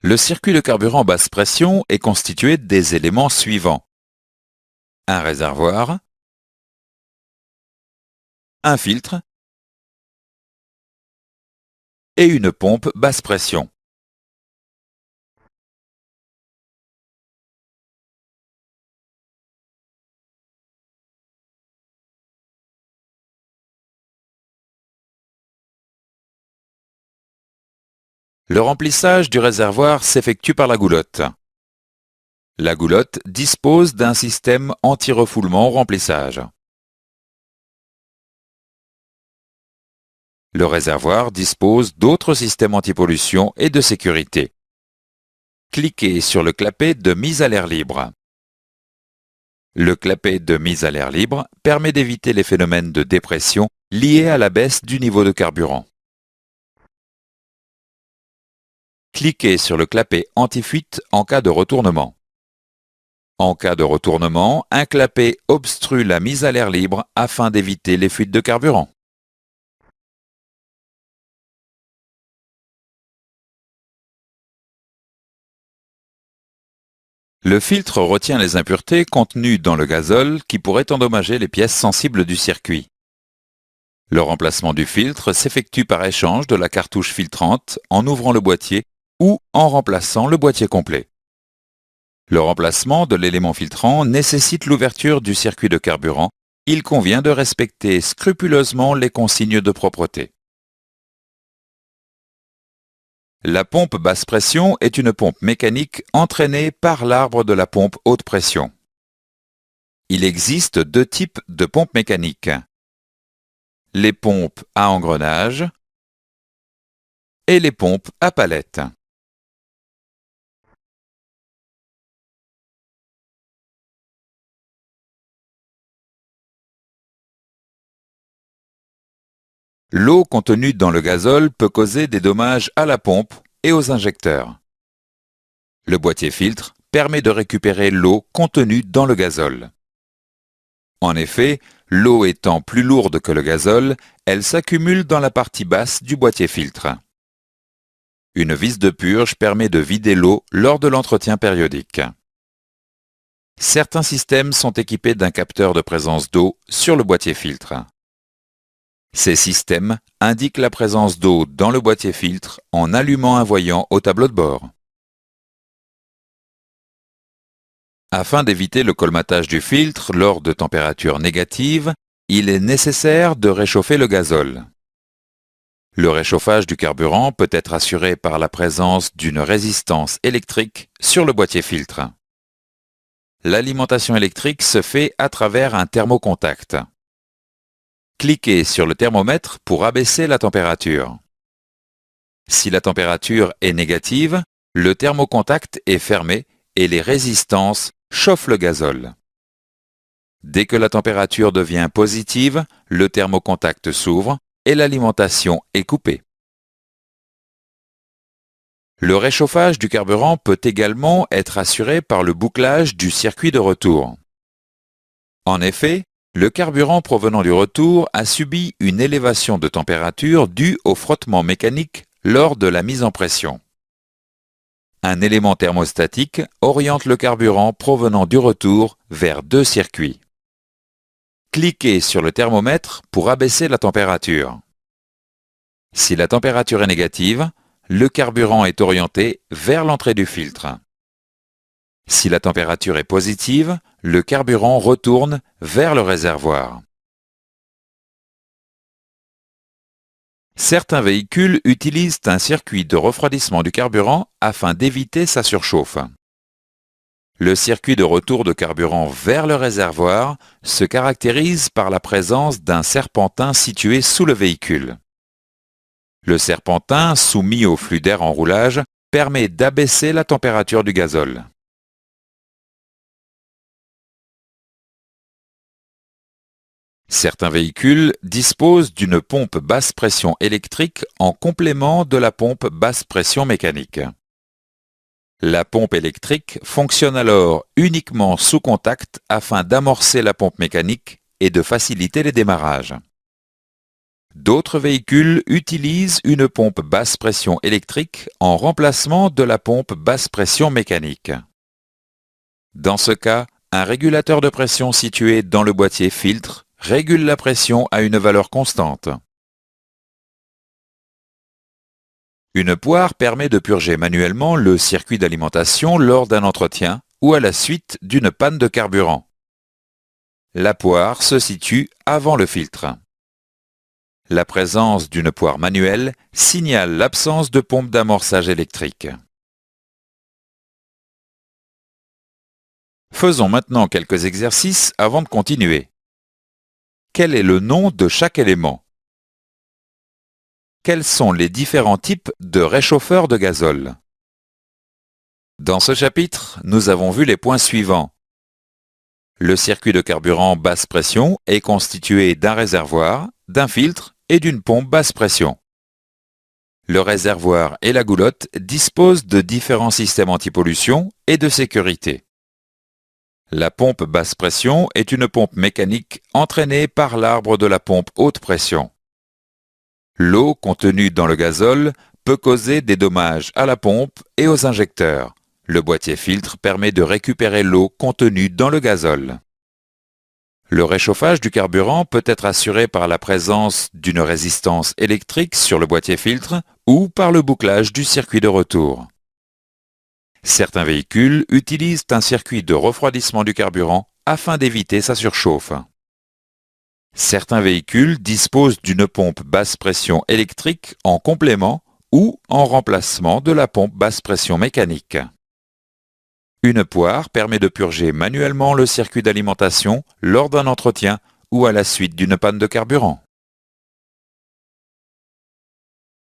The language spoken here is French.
Le circuit de carburant basse pression est constitué des éléments suivants. Un réservoir, un filtre et une pompe basse pression. Le remplissage du réservoir s'effectue par la goulotte. La goulotte dispose d'un système anti-refoulement au remplissage. Le réservoir dispose d'autres systèmes anti-pollution et de sécurité. Cliquez sur le clapet de mise à l'air libre. Le clapet de mise à l'air libre permet d'éviter les phénomènes de dépression liés à la baisse du niveau de carburant. Cliquez sur le clapet anti-fuite en cas de retournement. En cas de retournement, un clapet obstrue la mise à l'air libre afin d'éviter les fuites de carburant. Le filtre retient les impuretés contenues dans le gazole qui pourraient endommager les pièces sensibles du circuit. Le remplacement du filtre s'effectue par échange de la cartouche filtrante en ouvrant le boîtier ou en remplaçant le boîtier complet. Le remplacement de l'élément filtrant nécessite l'ouverture du circuit de carburant. Il convient de respecter scrupuleusement les consignes de propreté. La pompe basse pression est une pompe mécanique entraînée par l'arbre de la pompe haute pression. Il existe deux types de pompes mécaniques. Les pompes à engrenage et les pompes à palette. L'eau contenue dans le gazole peut causer des dommages à la pompe et aux injecteurs. Le boîtier filtre permet de récupérer l'eau contenue dans le gazole. En effet, l'eau étant plus lourde que le gazole, elle s'accumule dans la partie basse du boîtier filtre. Une vis de purge permet de vider l'eau lors de l'entretien périodique. Certains systèmes sont équipés d'un capteur de présence d'eau sur le boîtier filtre. Ces systèmes indiquent la présence d'eau dans le boîtier filtre en allumant un voyant au tableau de bord. Afin d'éviter le colmatage du filtre lors de températures négatives, il est nécessaire de réchauffer le gazole. Le réchauffage du carburant peut être assuré par la présence d'une résistance électrique sur le boîtier filtre. L'alimentation électrique se fait à travers un thermocontact. Cliquez sur le thermomètre pour abaisser la température. Si la température est négative, le thermocontact est fermé et les résistances chauffent le gazole. Dès que la température devient positive, le thermocontact s'ouvre et l'alimentation est coupée. Le réchauffage du carburant peut également être assuré par le bouclage du circuit de retour. En effet, le carburant provenant du retour a subi une élévation de température due au frottement mécanique lors de la mise en pression. Un élément thermostatique oriente le carburant provenant du retour vers deux circuits. Cliquez sur le thermomètre pour abaisser la température. Si la température est négative, le carburant est orienté vers l'entrée du filtre. Si la température est positive, le carburant retourne vers le réservoir. Certains véhicules utilisent un circuit de refroidissement du carburant afin d'éviter sa surchauffe. Le circuit de retour de carburant vers le réservoir se caractérise par la présence d'un serpentin situé sous le véhicule. Le serpentin, soumis au flux d'air en roulage, permet d'abaisser la température du gazole. Certains véhicules disposent d'une pompe basse pression électrique en complément de la pompe basse pression mécanique. La pompe électrique fonctionne alors uniquement sous contact afin d'amorcer la pompe mécanique et de faciliter les démarrages. D'autres véhicules utilisent une pompe basse pression électrique en remplacement de la pompe basse pression mécanique. Dans ce cas, un régulateur de pression situé dans le boîtier filtre régule la pression à une valeur constante. Une poire permet de purger manuellement le circuit d'alimentation lors d'un entretien ou à la suite d'une panne de carburant. La poire se situe avant le filtre. La présence d'une poire manuelle signale l'absence de pompe d'amorçage électrique. Faisons maintenant quelques exercices avant de continuer. Quel est le nom de chaque élément? Quels sont les différents types de réchauffeurs de gazole? Dans ce chapitre, nous avons vu les points suivants. Le circuit de carburant basse pression est constitué d'un réservoir, d'un filtre et d'une pompe basse pression. Le réservoir et la goulotte disposent de différents systèmes anti-pollution et de sécurité. La pompe basse pression est une pompe mécanique entraînée par l'arbre de la pompe haute pression. L'eau contenue dans le gazole peut causer des dommages à la pompe et aux injecteurs. Le boîtier filtre permet de récupérer l'eau contenue dans le gazole. Le réchauffage du carburant peut être assuré par la présence d'une résistance électrique sur le boîtier filtre ou par le bouclage du circuit de retour. Certains véhicules utilisent un circuit de refroidissement du carburant afin d'éviter sa surchauffe. Certains véhicules disposent d'une pompe basse pression électrique en complément ou en remplacement de la pompe basse pression mécanique. Une poire permet de purger manuellement le circuit d'alimentation lors d'un entretien ou à la suite d'une panne de carburant.